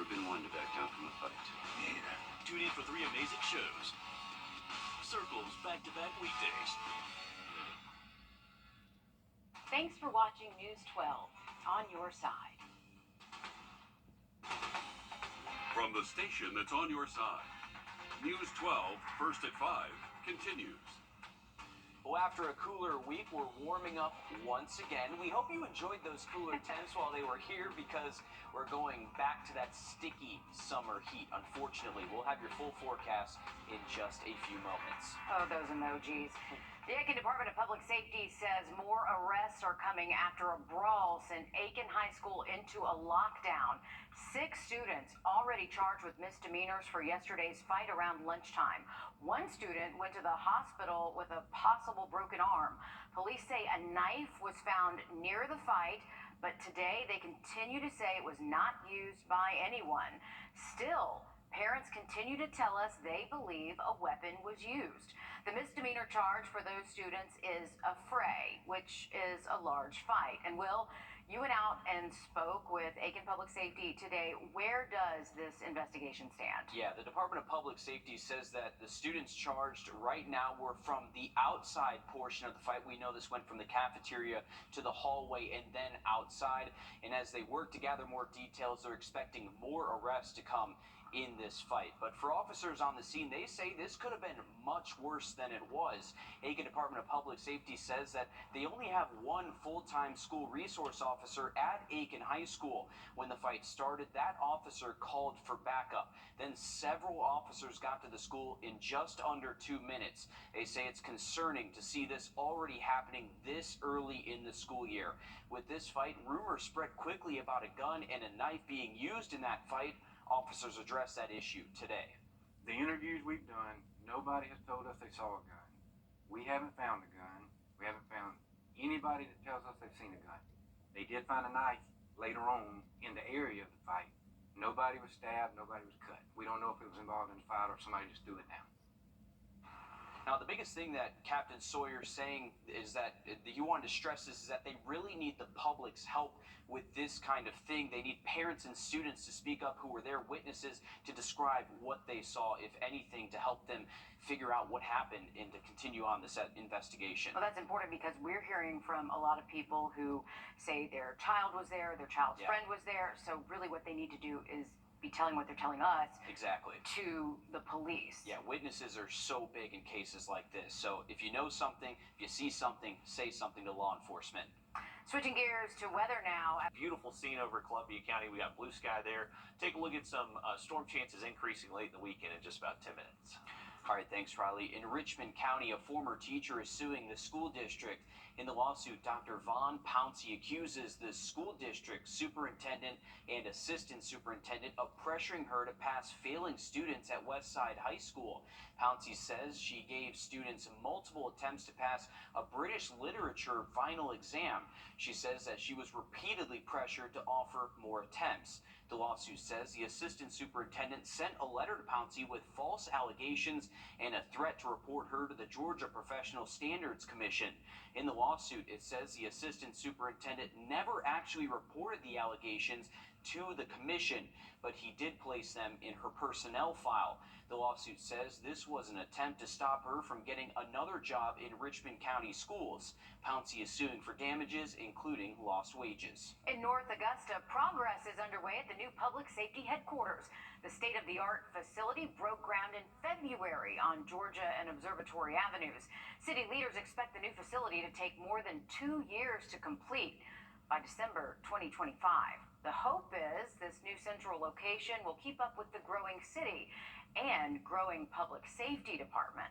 been one to back down from a fight. Neither. Tune in for 3 amazing shows. Circles back-to-back weekdays. Thanks for watching News 12 on your side. From the station that's on your side, News 12, first at 5, continues. Well, after a cooler week, we're warming up once again. We hope you enjoyed those cooler temps while they were here, because we're going back to that sticky summer heat. Unfortunately, we'll have your full forecast in just a few moments. Oh, those emojis. The Aiken Department of Public Safety says more arrests are coming after a brawl sent Aiken High School into a lockdown. 6 students already charged with misdemeanors for yesterday's fight around lunchtime. One student went to the hospital with a possible broken arm. Police say a knife was found near the fight, but today they continue to say it was not used by anyone. Still, parents continue to tell us they believe a weapon was used. The misdemeanor charge for those students is a fray, which is a large fight. And Will, you went out and spoke with Aiken Public Safety today. Where does this investigation stand? Yeah, the Department of Public Safety says that the students charged right now were from the outside portion of the fight. We know this went from the cafeteria to the hallway and then outside. And as they work to gather more details, they're expecting more arrests to come in this fight. But for officers on the scene, they say this could have been much worse than it was. Aiken Department of Public Safety says that they only have one full-time school resource officer at Aiken High School. When the fight started, that officer called for backup. Then several officers got to the school in just under 2 minutes. They say it's concerning to see this already happening this early in the school year. With this fight, rumors spread quickly about a gun and a knife being used in that fight. Officers address that issue today. The interviews we've done, nobody has told us they saw a gun. We haven't found a gun. We haven't found anybody that tells us they've seen a gun. They did find a knife later on in the area of the fight. Nobody was stabbed, nobody was cut. We don't know if it was involved in the fight or somebody just threw it down. Now, the biggest thing that Captain Sawyer's saying is that he wanted to stress this is that they really need the public's help with this kind of thing. They need parents and students to speak up who were there, witnesses, to describe what they saw, if anything, to help them figure out what happened and to continue on this investigation. Well, that's important because we're hearing from a lot of people who say their child was there, their child's friend was there. So really what they need to do is be telling what they're telling us to the police. Yeah, witnesses are so big in cases like this. So if you know something, if you see something, say something to law enforcement. Switching gears to weather now. Beautiful scene over Columbia County. We got blue sky there. Take a look at some storm chances increasing late in the weekend in just about 10 minutes. All right, thanks, Riley. In Richmond County, a former teacher is suing the school district. In the lawsuit, Dr. Vaughn Pouncey accuses the school district superintendent and assistant superintendent of pressuring her to pass failing students at Westside High School. Pouncey says she gave students multiple attempts to pass a British literature final exam. She says that she was repeatedly pressured to offer more attempts. The lawsuit says the assistant superintendent sent a letter to Pouncey with false allegations and a threat to report her to the Georgia Professional Standards Commission. In the lawsuit, it says the assistant superintendent never actually reported the allegations to the commission, but he did place them in her personnel file. The lawsuit says this was an attempt to stop her from getting another job in Richmond County schools. Pouncey is suing for damages, including lost wages. In North Augusta, progress is underway at the new public safety headquarters. The state-of-the-art facility broke ground in February on Georgia and Observatory Avenues. City leaders expect the new facility to take more than 2 years to complete by December 2025. The hope is this new central location will keep up with the growing city and growing public safety department.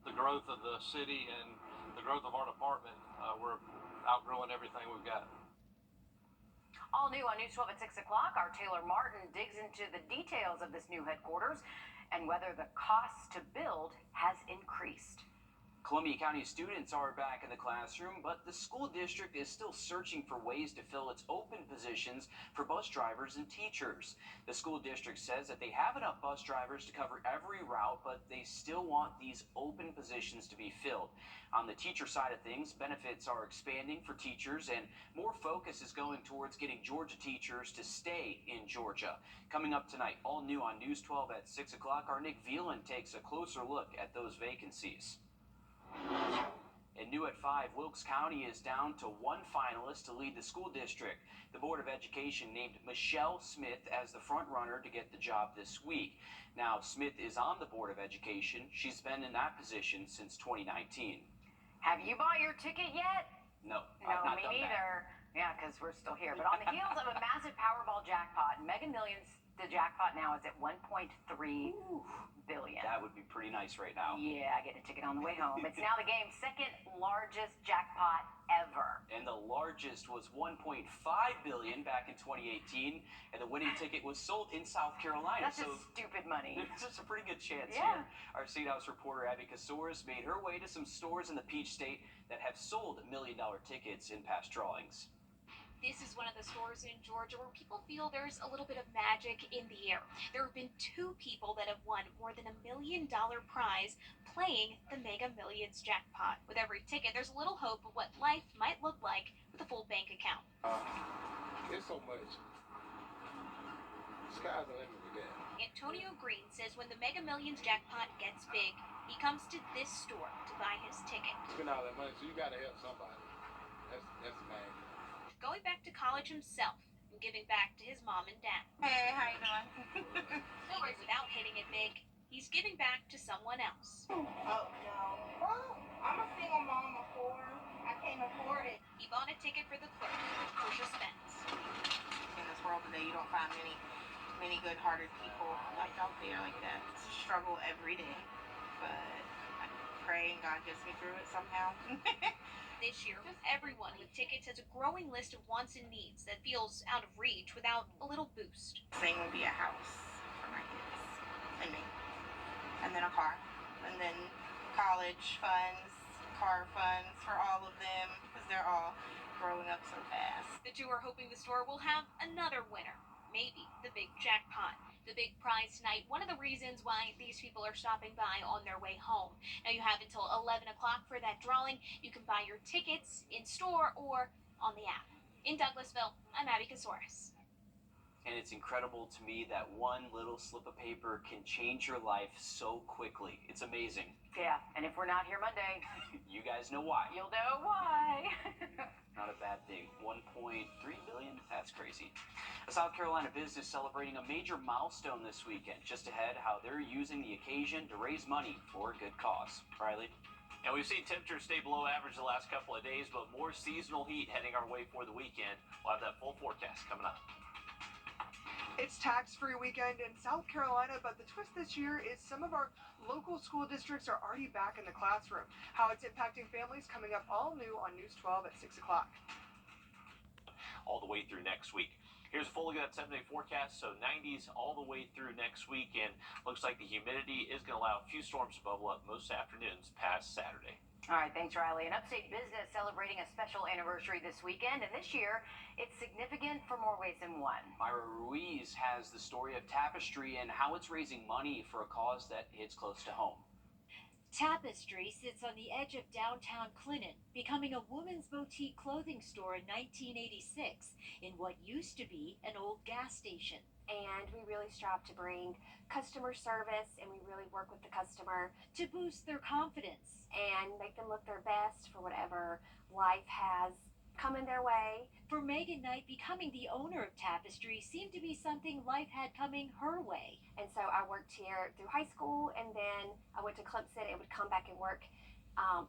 The growth of the city and the growth of our department, we're outgrowing everything we've got. All new on News 12 at 6 o'clock, our Taylor Martin digs into the details of this new headquarters and whether the cost to build has increased. Columbia County students are back in the classroom, but the school district is still searching for ways to fill its open positions for bus drivers and teachers. The school district says that they have enough bus drivers to cover every route, but they still want these open positions to be filled. On the teacher side of things, benefits are expanding for teachers, and more focus is going towards getting Georgia teachers to stay in Georgia. Coming up tonight, all new on News 12 at 6 o'clock, our Nick Veland takes a closer look at those vacancies. And new at 5, Wilkes County is down to one finalist to lead the school district. The Board of Education named Michelle Smith as the front runner to get the job this week. Now, Smith is on the Board of Education. She's been in that position since 2019. Have you bought your ticket yet? No, No, I've not me done neither. Yeah, because we're still here. But on the heels of a massive Powerball jackpot, Mega Millions, the jackpot now is at 1.3 billion. That would be pretty nice right now. Yeah, I get a ticket on the way home. It's now the game's second largest jackpot ever. And the largest was 1.5 billion back in 2018, and the winning ticket was sold in South Carolina. That's just stupid money. There's just a pretty good chance Yeah. here. Our State House reporter Abby Casoris made her way to some stores in the Peach State that have sold $1 million tickets in past drawings. This is one of the stores in Georgia where people feel there's a little bit of magic in the air. There have been 2 people that have won more than $1 million prize playing the Mega Millions jackpot. With every ticket, there's a little hope of what life might look like with a full bank account. It's so much. Sky's the limit with that. Antonio Green says when the Mega Millions jackpot gets big, he comes to this store to buy his ticket. Spend all that money, so you gotta help somebody. That's the main thing. Going back to college himself and giving back to his mom and dad. Hey, how you doing? Even without hitting it big, he's giving back to someone else. Oh, no. Well, I'm a single mom of 4. I can't afford it. He bought a ticket for the clerk, Portia Spence. In this world today, you don't find many good-hearted people like out there like that. It's a struggle every day, but I pray and God gets me through it somehow. This year, everyone with tickets has a growing list of wants and needs that feels out of reach without a little boost. Thing would be a house for my kids and me, and then a car, and then college funds, car funds for all of them because they're all growing up so fast. The two are hoping the store will have another winner, maybe the big jackpot. The big prize tonight, one of the reasons why these people are stopping by on their way home. Now you have until 11 o'clock for that drawing. You can buy your tickets in store or on the app. In Douglasville, I'm Abby Casoris. And it's incredible to me that one little slip of paper can change your life so quickly. It's amazing. Yeah, and if we're not here Monday, You guys know why. you'll know why. Not a bad thing. 1.3 billion? That's crazy. A South Carolina business celebrating a major milestone this weekend. Just ahead, how they're using the occasion to raise money for a good cause. Riley? And we've seen temperatures stay below average the last couple of days, but more seasonal heat heading our way for the weekend. We'll have that full forecast coming up. It's tax-free weekend in South Carolina, but the twist this year is some of our local school districts are already back in the classroom. How it's impacting families coming up all new on News 12 at 6 o'clock. All the way through next week. Here's a full look at that 7-day forecast. So 90s all the way through next week, and looks like the humidity is going to allow a few storms to bubble up most afternoons past Saturday. All right, thanks, Riley. An upstate business celebrating a special anniversary this weekend, and this year it's significant for more ways than one. Myra Ruiz has the story of Tapestry and how it's raising money for a cause that hits close to home. Tapestry sits on the edge of downtown Clinton, becoming a women's boutique clothing store in 1986 in what used to be an old gas station. And we really strive to bring customer service, and we really work with the customer to boost their confidence and make them look their best for whatever life has come in their way. For Megan Knight, becoming the owner of Tapestry seemed to be something life had coming her way. And so I worked here through high school, and then I went to Clemson and would come back and work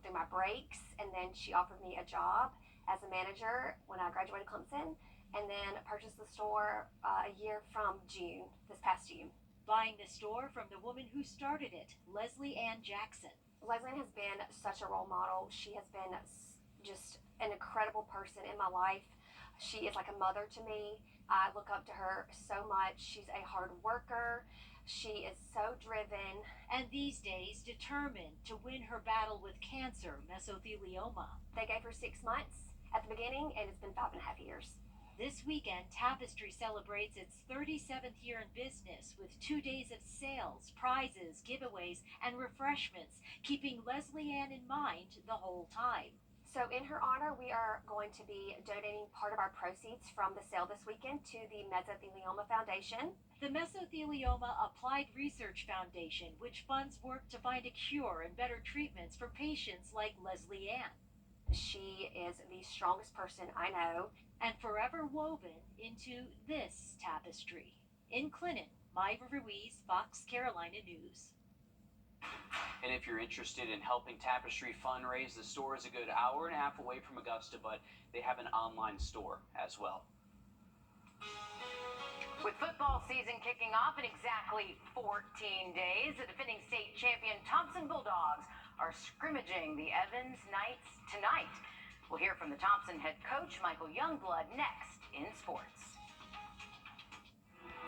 through my breaks. And then she offered me a job as a manager when I graduated Clemson, and then purchased the store a year from June, this past June. Buying the store from the woman who started it, Leslie Ann Jackson. Leslie Ann has been such a role model. She has been just an incredible person in my life. She is like a mother to me. I look up to her so much. She's a hard worker. She is so driven. And these days determined to win her battle with cancer, mesothelioma. They gave her 6 months at the beginning, and it's been 5.5 years. This weekend, Tapestry celebrates its 37th year in business with 2 days of sales, prizes, giveaways, and refreshments, keeping Leslie Ann in mind the whole time. So in her honor, we are going to be donating part of our proceeds from the sale this weekend to the Mesothelioma Foundation. The Mesothelioma Applied Research Foundation, which funds work to find a cure and better treatments for patients like Leslie Ann. She is the strongest person I know. And forever woven into this tapestry. In Clinton, Myra Ruiz, Fox Carolina News. And if you're interested in helping Tapestry fundraise, the store is a good hour and a half away from Augusta, but they have an online store as well. With football season kicking off in exactly 14 days, the defending state champion Thompson Bulldogs are scrimmaging the Evans Knights tonight. We'll hear from the Thompson head coach, Michael Youngblood, next in sports.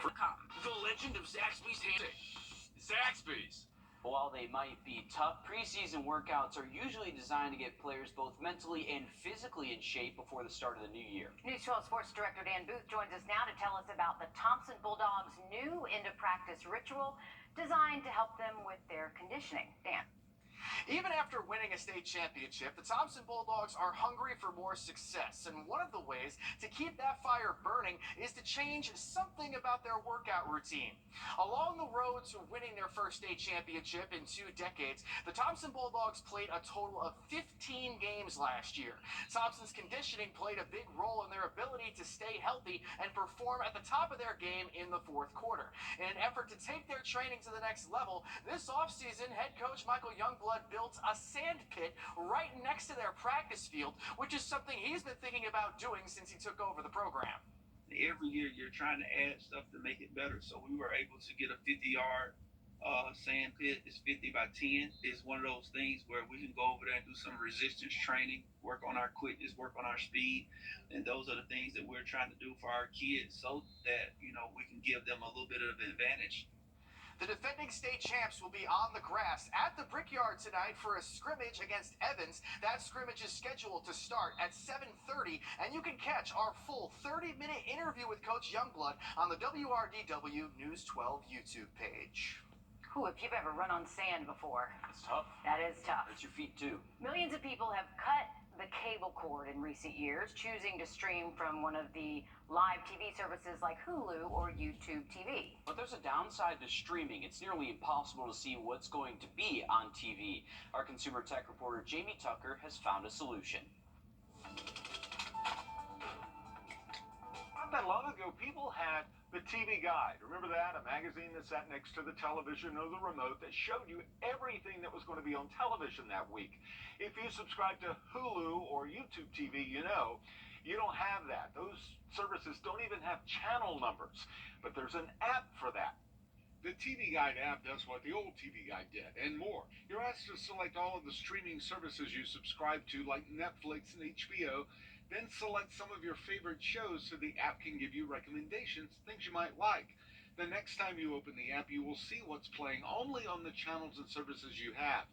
The legend of Zaxby's Zaxby's. While they might be tough, preseason workouts are usually designed to get players both mentally and physically in shape before the start of the new year. News 12 Sports Director Dan Booth joins us now to tell us about the Thompson Bulldogs' new end-of-practice ritual designed to help them with their conditioning. Dan. Even after winning a state championship, the Thompson Bulldogs are hungry for more success, and one of the ways to keep that fire burning is to change something about their workout routine. Along the road to winning their first state championship in 2 decades, the Thompson Bulldogs played a total of 15 games last year. Thompson's conditioning played a big role in their ability to stay healthy and perform at the top of their game in the 4th quarter. In an effort to take their training to the next level, this offseason, head coach Michael Youngblood built a sand pit right next to their practice field, which is something he's been thinking about doing since he took over the program. Every year you're trying to add stuff to make it better. So we were able to get a 50-yard sand pit. It's 50 by 10. It's one of those things where we can go over there and do some resistance training, work on our quickness, work on our speed. And those are the things that we're trying to do for our kids so that, we can give them a little bit of an advantage. The defending state champs will be on the grass at the Brickyard tonight for a scrimmage against Evans. That scrimmage is scheduled to start at 7:30, and you can catch our full 30-minute interview with Coach Youngblood on the WRDW News 12 YouTube page. Ooh, if you've ever run on sand before. It's tough. That is tough. Hurts your feet too. Millions of people have cut the cable cord in recent years, choosing to stream from one of the live TV services like Hulu or YouTube TV. But there's a downside to streaming. It's nearly impossible to see what's going to be on TV. Our consumer tech reporter Jamie Tucker has found a solution. Not that long ago, people had the TV Guide. Remember that? A magazine that sat next to the television or the remote that showed you everything that was going to be on television that week. If you subscribe to Hulu or YouTube TV, you don't have that. Those services don't even have channel numbers, but there's an app for that. The TV Guide app does what the old TV Guide did, and more. You're asked to select all of the streaming services you subscribe to, like Netflix and HBO, then select some of your favorite shows so the app can give you recommendations, things you might like. The next time you open the app, you will see what's playing only on the channels and services you have.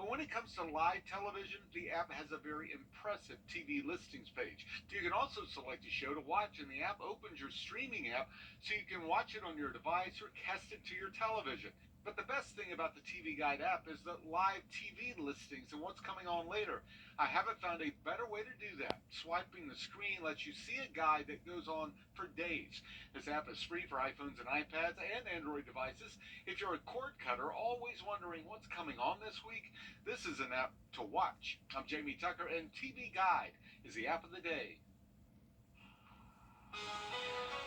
But when it comes to live television, the app has a very impressive TV listings page. You can also select a show to watch, and the app opens your streaming app so you can watch it on your device or cast it to your television. But the best thing about the TV Guide app is the live TV listings and what's coming on later. I haven't found a better way to do that. Swiping the screen lets you see a guide that goes on for days. This app is free for iPhones and iPads and Android devices. If you're a cord cutter, always wondering what's coming on this week, this is an app to watch. I'm Jamie Tucker, and TV Guide is the app of the day.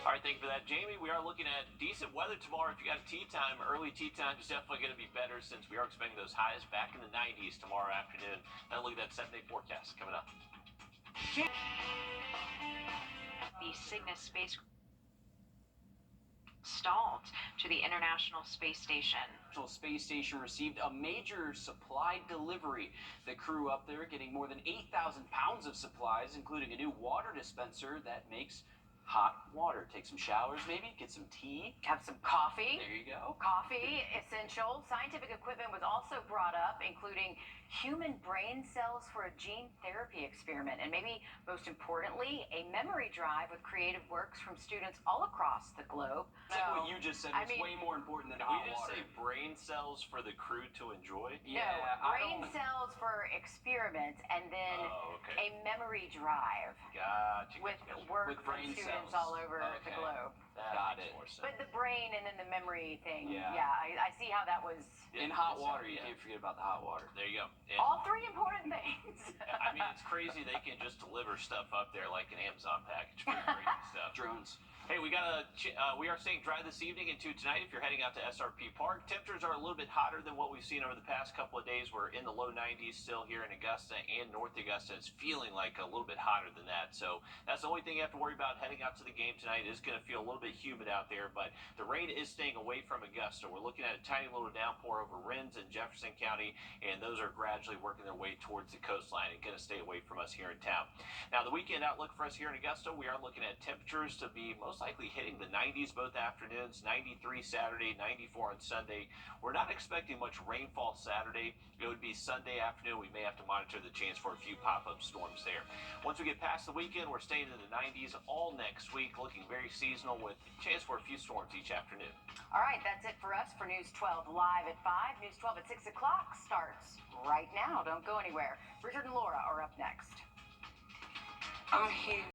All right, thank you for that, Jamie. We are looking at decent weather tomorrow. If you got a tea time, early tea time is definitely going to be better since we are expecting those highs back in the 90s tomorrow afternoon. And look at that 7-day forecast coming up. The Cygnus space stalled to the International Space Station. The International Space Station received a major supply delivery. The crew up there getting more than 8,000 pounds of supplies, including a new water dispenser that makes hot water. Take some showers, maybe get some tea. Have some coffee. There you go. Coffee, essential. Scientific equipment was also brought up, including human brain cells for a gene therapy experiment, and maybe most importantly, a memory drive with creative works from students all across the globe. It's like what you just said was way more important than Did hot we just water. say brain cells for the crew to enjoy? Yeah, no, brain cells for experiments, and then a memory drive Gotcha. with work With from brain students cells. all over the globe. Got it. But the brain and then the memory thing, Yeah. I see how that was. In hot water, you can't forget about the hot water. There you go. And All three important things. I mean, it's crazy they can just deliver stuff up there like an Amazon package. Pretty crazy stuff. Drones. Hey, we are staying dry this evening into tonight. If you're heading out to SRP Park, temperatures are a little bit hotter than what we've seen over the past couple of days. We're in the low 90s still here in Augusta and North Augusta. It's feeling like a little bit hotter than that. So that's the only thing you have to worry about heading out to the game tonight. It's going to feel a little bit humid out there, but the rain is staying away from Augusta. We're looking at a tiny little downpour over Rennes and Jefferson County, and those are gradually working their way towards the coastline and going to stay away from us here in town. Now, the weekend outlook for us here in Augusta, we are looking at temperatures to be most likely hitting the 90s both afternoons, 93 Saturday, 94 on Sunday. We're not expecting much rainfall Saturday. It would be Sunday afternoon. We may have to monitor the chance for a few pop-up storms there. Once we get past the weekend, we're staying in the 90s all next week, looking very seasonal with a chance for a few storms each afternoon. All right, that's it for us for News 12 live at 5. News 12 at 6 o'clock starts right now. Don't go anywhere. Richard and Laura are up next. I'm here.